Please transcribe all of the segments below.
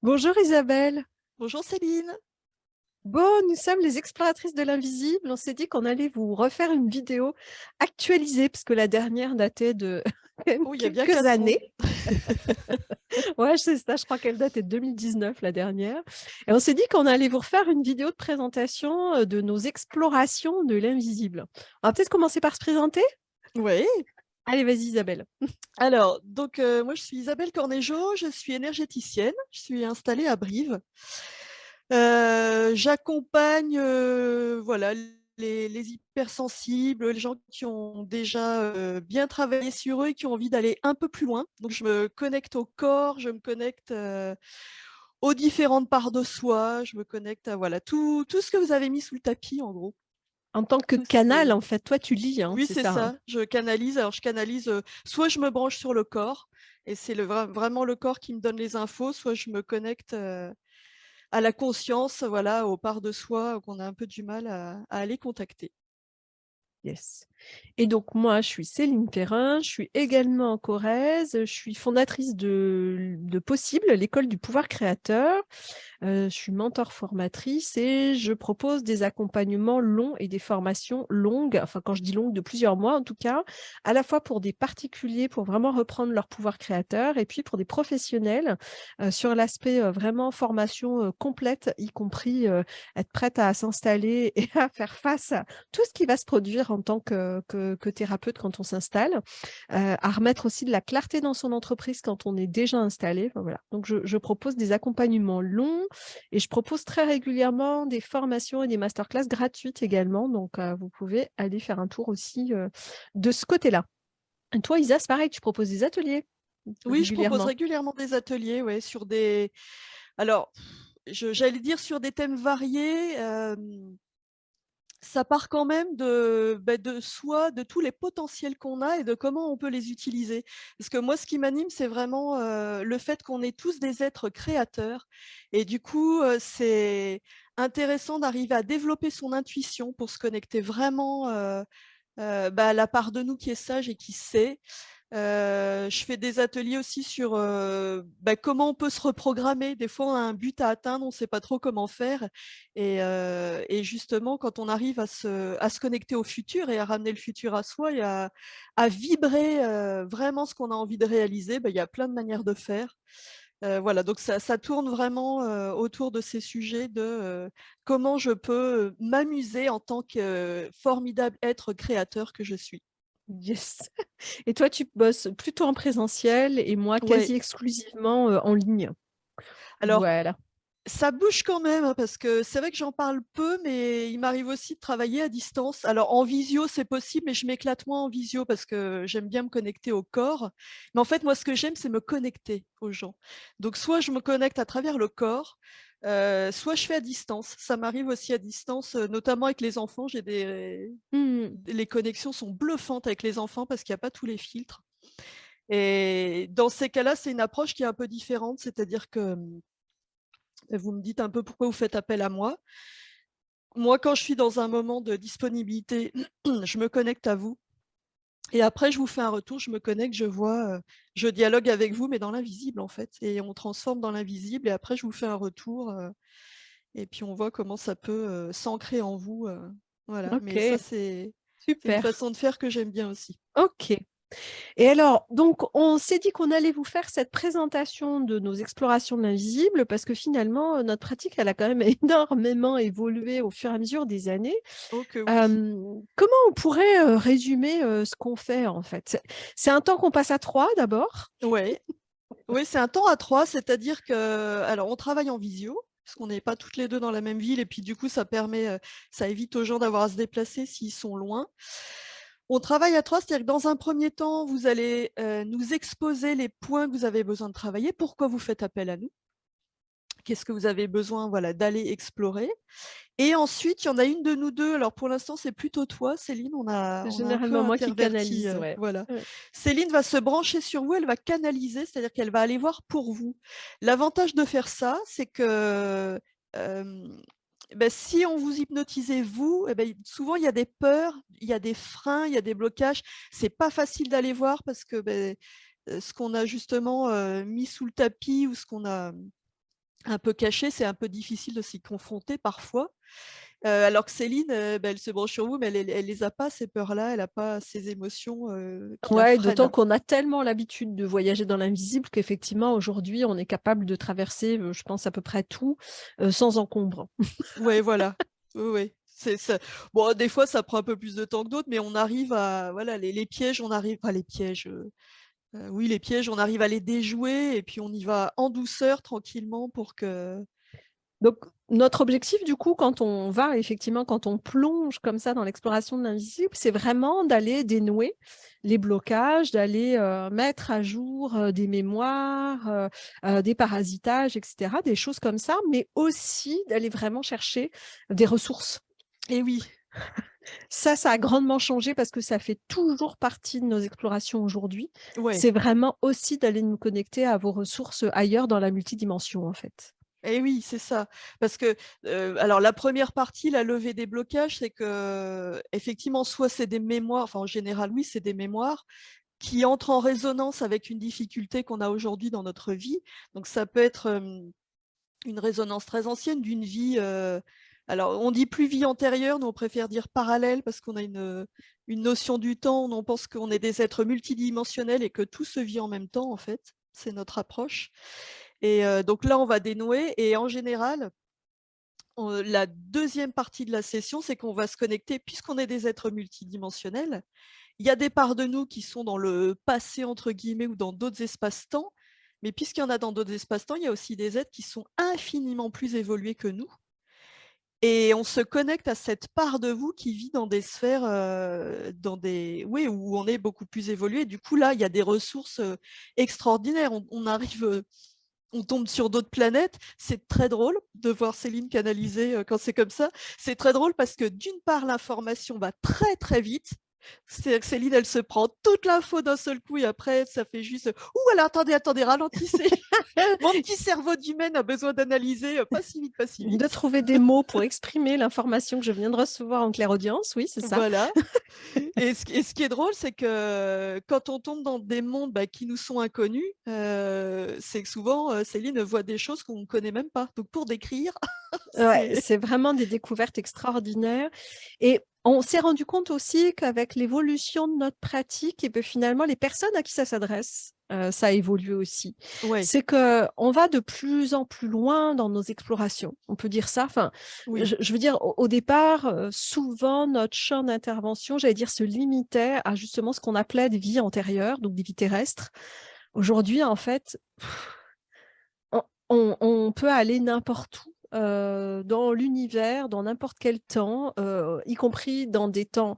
Bonjour Isabelle. Bonjour Céline. Bon, nous sommes les exploratrices de l'invisible. On s'est dit qu'on allait vous refaire une vidéo actualisée parce que la dernière datait de quand même Oh, il y a bien quelques 4 ans. années. Ouais, c'est ça, je crois qu'elle datait de 2019, la dernière. Et on s'est dit qu'on allait vous refaire une vidéo de présentation de nos explorations de l'invisible. On va peut-être commencer par se présenter. Oui. Allez, vas-y Isabelle. Alors, moi, je suis Isabelle Cornéjo, je suis énergéticienne, je suis installée à Brive. J'accompagne, voilà, les hypersensibles, les gens qui ont déjà, bien travaillé sur eux et qui ont envie d'aller un peu plus loin. Donc je me connecte au corps, je me connecte, aux différentes parts de soi, je me connecte à, voilà, tout ce que vous avez mis sous le tapis, en gros. En tant que Tous canal, ces en fait, toi tu lis, hein, Oui, c'est c'est ça, hein. ça, je canalise. Alors je canalise, soit je me branche sur le corps et c'est vraiment le corps qui me donne les infos, soit je me connecte, à la conscience, voilà, aux parts de soi qu'on a un peu du mal à aller contacter. Yes. Et donc moi, je suis Céline Perrin, je suis également en Corrèze, je suis fondatrice de Possible, l'école du pouvoir créateur. Je suis mentor formatrice et je propose des accompagnements longs et des formations longues, enfin quand je dis longues, de plusieurs mois en tout cas, à la fois pour des particuliers pour vraiment reprendre leur pouvoir créateur et puis pour des professionnels sur l'aspect vraiment formation complète, y compris être prête à s'installer et à faire face à tout ce qui va se produire en tant que thérapeute quand on s'installe, à remettre aussi de la clarté dans son entreprise quand on est déjà installé. Enfin, voilà. Donc, je propose des accompagnements longs et je propose très régulièrement des formations et des masterclass gratuites également. Donc, vous pouvez aller faire un tour aussi de ce côté-là. Et toi, Isa, c'est pareil, tu proposes des ateliers Oui, je propose régulièrement. régulièrement des ateliers, ouais, sur des alors, j'allais dire sur des thèmes variés, ça part quand même de soi, de tous les potentiels qu'on a et de comment on peut les utiliser. Parce que moi, ce qui m'anime, c'est vraiment, le fait qu'on est tous des êtres créateurs et du coup, c'est intéressant d'arriver à développer son intuition pour se connecter vraiment, à la part de nous qui est sage et qui sait. Je fais des ateliers aussi sur, comment on peut se reprogrammer. Des fois, on a un but à atteindre, on ne sait pas trop comment faire et justement, quand on arrive à se connecter au futur et à ramener le futur à soi et à vibrer, vraiment ce qu'on a envie de réaliser, il y a plein de manières de faire. Voilà, donc ça tourne vraiment, autour de ces sujets de, comment je peux, m'amuser en tant que formidable être créateur que je suis. Yes. Et toi, tu bosses plutôt en présentiel et moi, Ouais, quasi exclusivement en ligne. alors Voilà. ça bouge quand même, hein, parce que c'est vrai que j'en parle peu, mais il m'arrive aussi de travailler à distance. Alors en visio, c'est possible, mais je m'éclate moins en visio parce que j'aime bien me connecter au corps. Mais en fait, moi, ce que j'aime, c'est me connecter aux gens. Donc soit je me connecte à travers le corps, soit je fais à distance. Ça m'arrive aussi à distance, notamment avec les enfants. Hmm. Les connexions sont bluffantes avec les enfants parce qu'il n'y a pas tous les filtres. Et dans ces cas-là, c'est une approche qui est un peu différente, c'est-à-dire que vous me dites un peu pourquoi vous faites appel à moi. Moi, quand je suis dans un moment de disponibilité, je me connecte à vous et après je vous fais un retour, je me connecte, je vois, je dialogue avec vous, mais dans l'invisible en fait et on transforme dans l'invisible et après je vous fais un retour, et puis on voit comment ça peut, s'ancrer en vous, voilà. Mais ça, Ok, c'est une super. façon de faire que j'aime bien aussi. Ok. Et alors, donc, on s'est dit qu'on allait vous faire cette présentation de nos explorations de l'invisible parce que finalement, notre pratique, elle a quand même énormément évolué au fur et à mesure des années. Oh que oui. Comment on pourrait résumer ce qu'on fait en fait? C'est un temps qu'on passe à trois d'abord. Ouais. Oui, c'est un temps à 3, c'est-à-dire que alors on travaille en visio, parce qu'on n'est pas toutes les 2 dans la même ville et puis du coup ça permet, ça évite aux gens d'avoir à se déplacer s'ils sont loin. On travaille à 3, c'est-à-dire que dans un premier temps, vous allez, nous exposer les points que vous avez besoin de travailler, pourquoi vous faites appel à nous, qu'est-ce que vous avez besoin, voilà, d'aller explorer et ensuite, il y en a une de nous 2. Alors pour l'instant, c'est plutôt toi Céline, C'est on a un peu généralement moi qui interverti, canalise, ouais. voilà. Ouais. Céline va se brancher sur vous, elle va canaliser, c'est-à-dire qu'elle va aller voir pour vous. L'avantage de faire ça, c'est que, si on vous hypnotisez vous, souvent il y a des peurs, il y a des freins, il y a des blocages. C'est pas facile d'aller voir parce que, ce qu'on a justement, mis sous le tapis ou ce qu'on a un peu cachées, c'est un peu difficile de s'y confronter parfois. Alors que Céline, bah, elle se branche sur vous, mais elle les a pas ces peurs-là, elle a pas ces émotions, qui la Ouais, d'autant freinent. qu'on a tellement l'habitude de voyager dans l'invisible qu'effectivement, aujourd'hui, on est capable de traverser, je pense, à peu près tout, sans encombre. Ouais, voilà. Oui, oui. C'est ça. Bon, des fois, ça prend un peu plus de temps que d'autres, mais on arrive à voilà, les pièges, on arrive pas les pièges, oui, les pièges, on arrive à les déjouer et puis on y va en douceur, tranquillement pour que Donc, notre objectif, du coup, quand on va, effectivement, quand on plonge comme ça dans l'exploration de l'invisible, c'est vraiment d'aller dénouer les blocages, d'aller mettre à jour des mémoires, des parasitages, etc., des choses comme ça, mais aussi d'aller vraiment chercher des ressources. et oui, Ça a grandement changé parce que ça fait toujours partie de nos explorations aujourd'hui. ouais. C'est vraiment aussi d'aller nous connecter à vos ressources ailleurs dans la multidimension, en fait. Et oui, c'est ça. Parce que, alors la première partie, la levée des blocages, c'est que effectivement, soit c'est des mémoires, enfin en général, oui, c'est des mémoires qui entrent en résonance avec une difficulté qu'on a aujourd'hui dans notre vie. Donc ça peut être, une résonance très ancienne d'une vie, alors on dit plus vie antérieure, nous on préfère dire parallèle parce qu'on a une notion du temps, on pense qu'on est des êtres multidimensionnels et que tout se vit en même temps en fait, c'est notre approche et donc là on va dénouer et en général, la deuxième partie de la session, c'est qu'on va se connecter puisqu'on est des êtres multidimensionnels, il y a des parts de nous qui sont dans le «passé» entre guillemets ou dans d'autres espaces-temps, mais puisqu'il y en a dans d'autres espaces-temps, il y a aussi des êtres qui sont infiniment plus évolués que nous et on se connecte à cette part de vous qui vit dans des sphères, dans des oui, où on est beaucoup plus évolué. Du coup, là, il y a des ressources, extraordinaires. On arrive, on tombe sur d'autres planètes. C'est très drôle de voir Céline canaliser, quand c'est comme ça. C'est très drôle parce que d'une part, l'information va très, très vite. C'est Céline, elle se prend toute l'info d'un seul coup et après, ça fait juste: «Ouh, alors attendez, ralentissez». Mon petit cerveau d'humaine a besoin d'analyser, pas si vite, pas si De vite. trouver des mots pour exprimer l'information que je viens de recevoir en clairaudience, oui, c'est ça. Voilà. Et ce qui est drôle, c'est que quand on tombe dans des mondes, bah, qui nous sont inconnus, c'est que souvent, Céline voit des choses qu'on ne connaît même pas. Donc pour décrire, Ouais, c'est c'est vraiment des découvertes extraordinaires et on s'est rendu compte aussi qu'avec l'évolution de notre pratique et beh, finalement les personnes à qui ça s'adresse, ça a évolué aussi. ouais, C'est qu'on va de plus en plus loin dans nos explorations, on peut dire ça. Enfin, oui, je veux dire au départ, souvent notre champ d'intervention, j'allais dire, se limitait à justement ce qu'on appelait des vies antérieures, donc des vies terrestres. Aujourd'hui, en fait, on peut aller n'importe où, dans l'univers, dans n'importe quel temps, y compris dans des temps,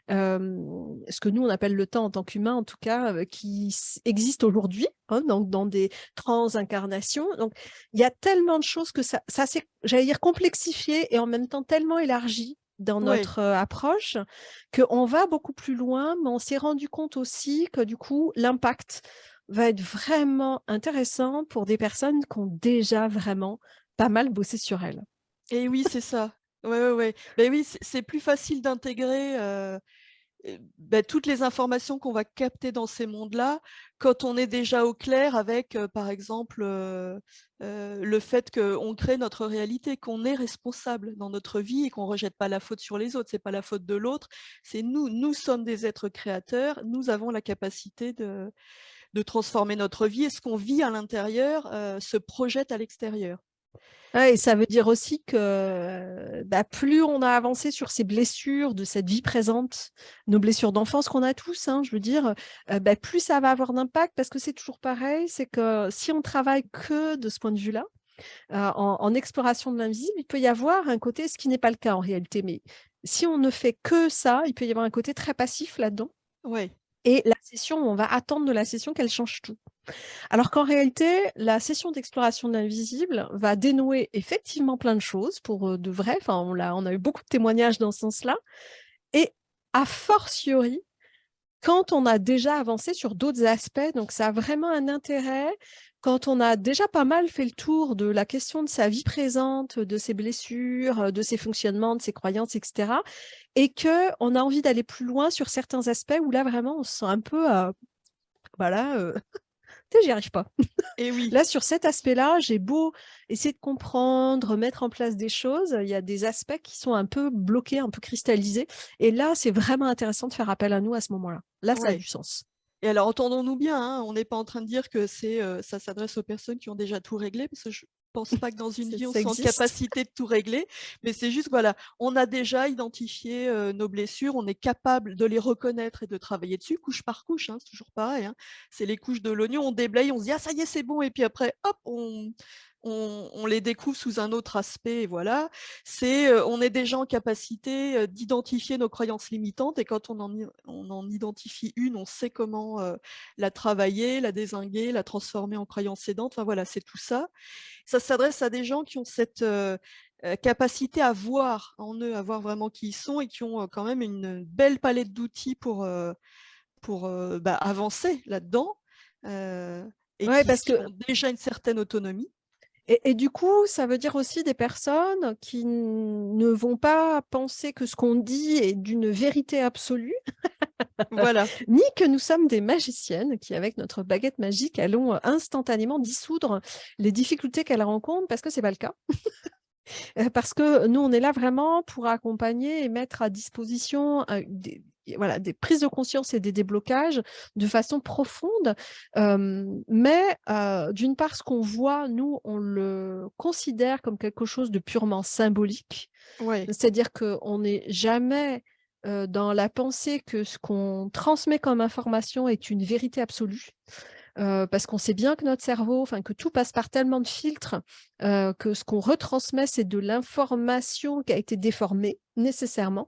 ce que nous on appelle le temps en tant qu'humain en tout cas, qui existent aujourd'hui, hein, donc dans des transincarnations. Donc il y a tellement de choses que ça s'est, j'allais dire, complexifié et en même temps tellement élargi dans ouais. notre, approche, qu'on va beaucoup plus loin, mais on s'est rendu compte aussi que du coup l'impact va être vraiment intéressant pour des personnes qui ont déjà vraiment pas mal bossé sur elles. Et oui, c'est ça. Ouais, ouais, ouais. Beh, oui, c'est plus facile d'intégrer, bah, toutes les informations qu'on va capter dans ces mondes-là, quand on est déjà au clair avec, par exemple, le fait qu'on crée notre réalité, qu'on est responsable dans notre vie et qu'on rejette pas la faute sur les autres. C'est pas la faute de l'autre, c'est nous. Nous sommes des êtres créateurs, nous avons la capacité de transformer notre vie et ce qu'on vit à l'intérieur, se projette à l'extérieur. Ouais, et ça veut dire aussi que, bah, plus on a avancé sur ces blessures de cette vie présente, nos blessures d'enfance qu'on a tous, hein, je veux dire, bah, plus ça va avoir d'impact parce que c'est toujours pareil, c'est que si on travaille que de ce point de vue-là, en exploration de l'invisible, il peut y avoir un côté, ce qui n'est pas le cas en réalité, mais si on ne fait que ça, il peut y avoir un côté très passif là-dedans Ouais, et la session, on va attendre de la session qu'elle change tout. Alors qu'en réalité, la session d'exploration de l'invisible va dénouer effectivement plein de choses pour, de vrai. Enfin, on a eu beaucoup de témoignages dans ce sens-là et a fortiori, quand on a déjà avancé sur d'autres aspects, donc ça a vraiment un intérêt quand on a déjà pas mal fait le tour de la question de sa vie présente, de ses blessures, de ses fonctionnements, de ses croyances et cetera et qu'on a envie d'aller plus loin sur certains aspects où là, vraiment, on se sent un peu, voilà, Tu sais, j'y arrive pas. Et oui. Là, sur cet aspect-là, j'ai beau essayer de comprendre, mettre en place des choses, il y a des aspects qui sont un peu bloqués, un peu cristallisés. Et là, c'est vraiment intéressant de faire appel à nous à ce moment-là. Là, ça a Ouais. du sens. Et alors, entendons-nous bien, hein, on n'est pas en train de dire que ça s'adresse aux personnes qui ont déjà tout réglé, parce que je pense pas que dans une vie, on Ça soit en existe. capacité de tout régler. Mais c'est juste, voilà, on a déjà identifié nos blessures, on est capable de les reconnaître et de travailler dessus, couche par couche, hein, c'est toujours pareil. Hein. C'est les couches de l'oignon, on déblaye, on se dit, ah, ça y est, c'est bon. Et puis après, hop, on les découvre sous un autre aspect. Et voilà, on est déjà en capacité d'identifier nos croyances limitantes. Et quand on en identifie une, on sait comment la travailler, la dézinguer, la transformer en croyance aidante. Enfin voilà, c'est tout ça. Ça s'adresse à des gens qui ont cette capacité à voir en eux, à voir vraiment qui ils sont et qui ont quand même une belle palette d'outils pour avancer là-dedans et Ouais, parce qui que ont déjà une certaine autonomie. et du coup, ça veut dire aussi des personnes qui ne vont pas penser que ce qu'on dit est d'une vérité absolue, Voilà, ni que nous sommes des magiciennes qui, avec notre baguette magique, allons instantanément dissoudre les difficultés qu'elles rencontrent, parce que c'est pas le cas. Parce que nous, on est là vraiment pour accompagner et mettre à disposition voilà, des prises de conscience et des déblocages de façon profonde. Mais d'une part, ce qu'on voit, nous, on le considère comme quelque chose de purement symbolique. ouais, C'est-à-dire qu'on n'est jamais dans la pensée que ce qu'on transmet comme information est une vérité absolue. Parce qu'on sait bien que notre cerveau, enfin que tout passe par tellement de filtres, que ce qu'on retransmet, c'est de l'information qui a été déformée nécessairement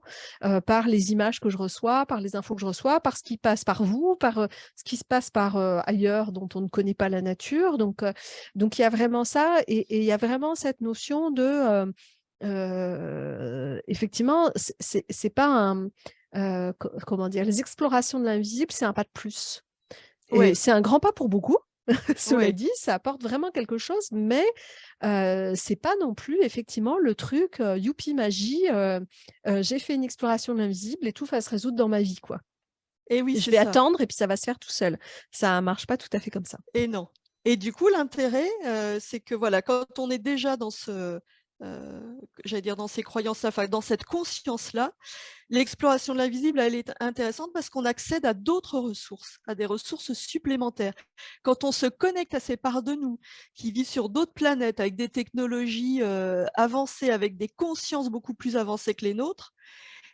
par les images que je reçois, par les infos que je reçois, par ce qui passe par vous, par ce qui se passe par ailleurs dont on ne connaît pas la nature. Donc il y a vraiment ça et il y a vraiment cette notion de effectivement, c'est pas un comment dire, les explorations de l'invisible, c'est un pas de plus. Et ouais, c'est un grand pas pour beaucoup. Cela ouais. dit, ça apporte vraiment quelque chose, mais c'est pas non plus effectivement le truc youpi magie, j'ai fait une exploration de l'invisible et tout va se résoudre dans ma vie, quoi. Et oui, Je c'est vais ça. attendre et puis ça va se faire tout seul. Ça marche pas tout à fait comme ça. Et non. Et du coup, l'intérêt, c'est que voilà, quand on est déjà dans j'allais dire dans ces croyances-là, enfin dans cette conscience-là, l'exploration de l'invisible, elle est intéressante parce qu'on accède à d'autres ressources, à des ressources supplémentaires. Quand on se connecte à ces parts de nous qui vivent sur d'autres planètes avec des technologies avancées, avec des consciences beaucoup plus avancées que les nôtres,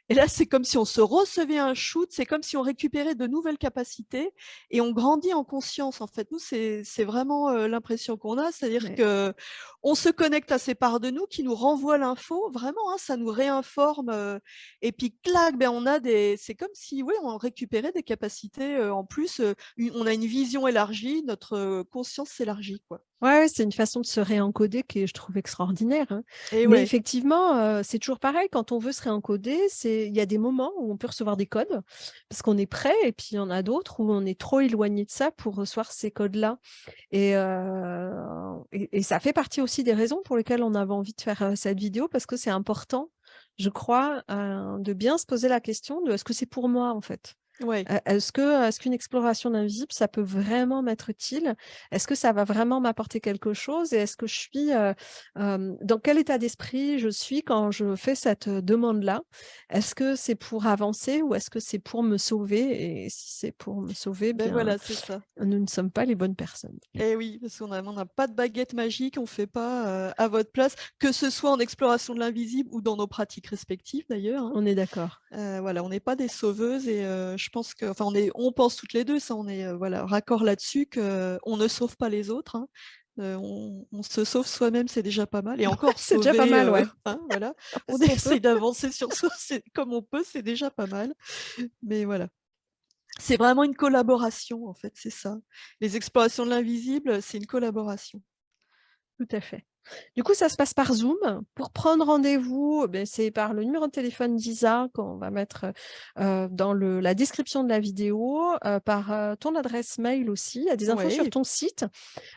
et là, c'est comme si on se recevait un shoot, c'est comme si on récupérait de nouvelles capacités et on grandit en conscience. En fait, nous, c'est vraiment l'impression qu'on a, c'est-à-dire Ouais. que on se connecte à ces parts de nous qui nous renvoient l'info. Vraiment, hein, ça nous réinforme. Et puis, clac, ben, c'est comme si, oui, on récupérait des capacités en plus. On a une vision élargie, notre conscience s'élargit, quoi. Ouais, ouais, c'est une façon de se réencoder qui je trouve extraordinaire, hein. Et Mais ouais, effectivement, c'est toujours pareil, quand on veut se réencoder, il y a des moments où on peut recevoir des codes parce qu'on est prêt et puis il y en a d'autres où on est trop éloigné de ça pour recevoir ces codes-là. Et ça fait partie aussi des raisons pour lesquelles on avait envie de faire cette vidéo parce que c'est important, je crois, de bien se poser la question de est-ce que c'est pour moi en fait? ouais. Est-ce qu'une exploration de l'invisible, ça peut vraiment m'être utile? Est-ce que ça va vraiment m'apporter quelque chose? Et est-ce que je suis, dans quel état d'esprit je suis quand je fais cette demande-là? Est-ce que c'est pour avancer ou est-ce que c'est pour me sauver? Et si c'est pour me sauver, Ben bien, voilà, c'est ça. nous ne sommes pas les bonnes personnes. Eh oui, parce on n'a pas de baguette magique, on ne fait pas à votre place, que ce soit en exploration de l'invisible ou dans nos pratiques respectives d'ailleurs. Hein. On est d'accord. Voilà, on n'est pas des sauveuses et je pense que, enfin, on pense toutes les deux, ça, on est voilà, raccord là-dessus qu'on ne sauve pas les autres. Hein. On se sauve soi-même, c'est déjà pas mal. Et encore C'est déjà pas sauver, mal, ouais. hein, voilà, On fait on ce qu'on peut. essaye d'avancer sur soi comme on peut, c'est déjà pas mal. Mais voilà. C'est vraiment une collaboration, en fait, c'est ça. Les explorations de l'invisible, c'est une collaboration. Tout à fait. Du coup, ça se passe par Zoom. Pour prendre rendez-vous, c'est par le numéro de téléphone d'Isa qu'on va mettre, dans la description de la vidéo, par, ton adresse mail aussi. Il y a des infos sur Oui, ton site.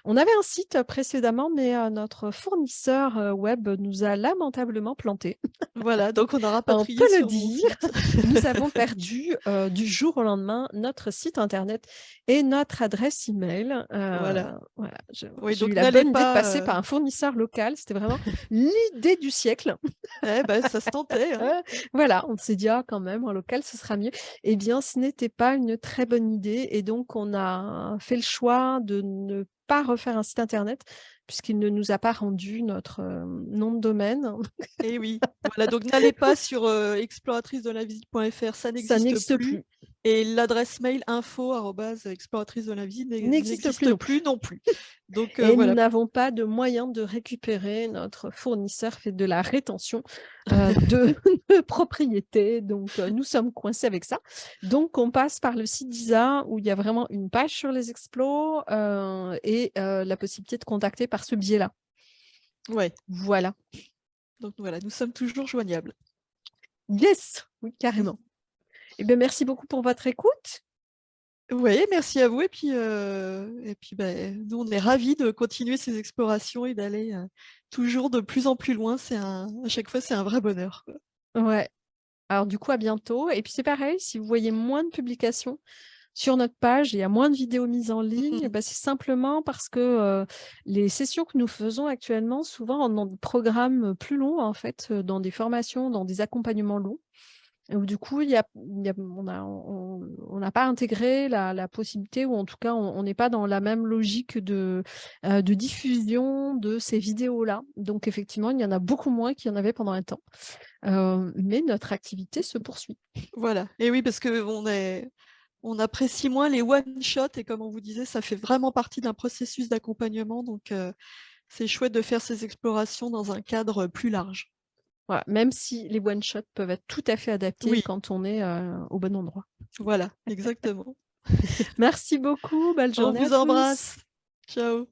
On avait un site précédemment, mais, notre fournisseur, web nous a lamentablement plantés. voilà, donc on a On peut rapatrié le sur mon dire, site. nous avons perdu, du jour au lendemain notre site internet et notre adresse email. Voilà. Voilà, Oui, j'ai eu donc la n'allez bonne idée de pas, passer par un fournisseur local. C'était vraiment l'idée du siècle. eh ben, ça se tentait, hein. Voilà, on s'est dit: «Ah quand même, en local, ce sera mieux». Eh bien, ce n'était pas une très bonne idée et donc on a fait le choix de ne pas refaire un site internet puisqu'il ne nous a pas rendu notre, nom de domaine. Et oui, voilà, donc n'allez pas sur, exploratricedelavisiite.fr, ça Ça n'existe n'existe plus plus. et l'adresse mail info@exploratricedelavisiite N'existe plus n'existe non plus plus. non plus. Donc Et nous voilà. n'avons pas de moyen de récupérer notre fournisseur fait de la rétention, de de propriété, donc nous sommes coincés avec ça. Donc on passe par le site d'Isa où il y a vraiment une page sur les explos, et la possibilité de contacter par ce biais-là. Ouais, Voilà. donc voilà, nous sommes toujours joignables. Yes! Oui, carrément. Et beh, merci beaucoup pour votre écoute. Oui, merci à vous et puis, beh, nous, on est ravis de continuer ces explorations et d'aller, toujours de plus en plus loin. À chaque fois, c'est un vrai bonheur, quoi. Ouais. Alors du coup, à bientôt et puis c'est pareil, si vous voyez moins de publications sur notre page, il y a moins de vidéos mises en ligne, Mmh. c'est simplement parce que, les sessions que nous faisons actuellement, souvent, on des programmes, plus longs, en fait, dans des formations, dans des accompagnements longs. Où du coup, on n'a pas intégré la possibilité ou en tout cas, on n'est pas dans la même logique de diffusion de ces vidéos-là. Donc effectivement, il y en a beaucoup moins qu'il y en avait pendant un temps, mais notre activité se poursuit. Voilà et oui, parce qu'on apprécie moins les one shot et comme on vous disait, ça fait vraiment partie d'un processus d'accompagnement donc c'est chouette de faire ces explorations dans un cadre, plus large. Voilà, même si les one shot peuvent être tout à fait adaptés Oui, quand on est, au bon endroit. voilà, exactement. Merci beaucoup, belle On journée à vous tous. embrasse. Ciao.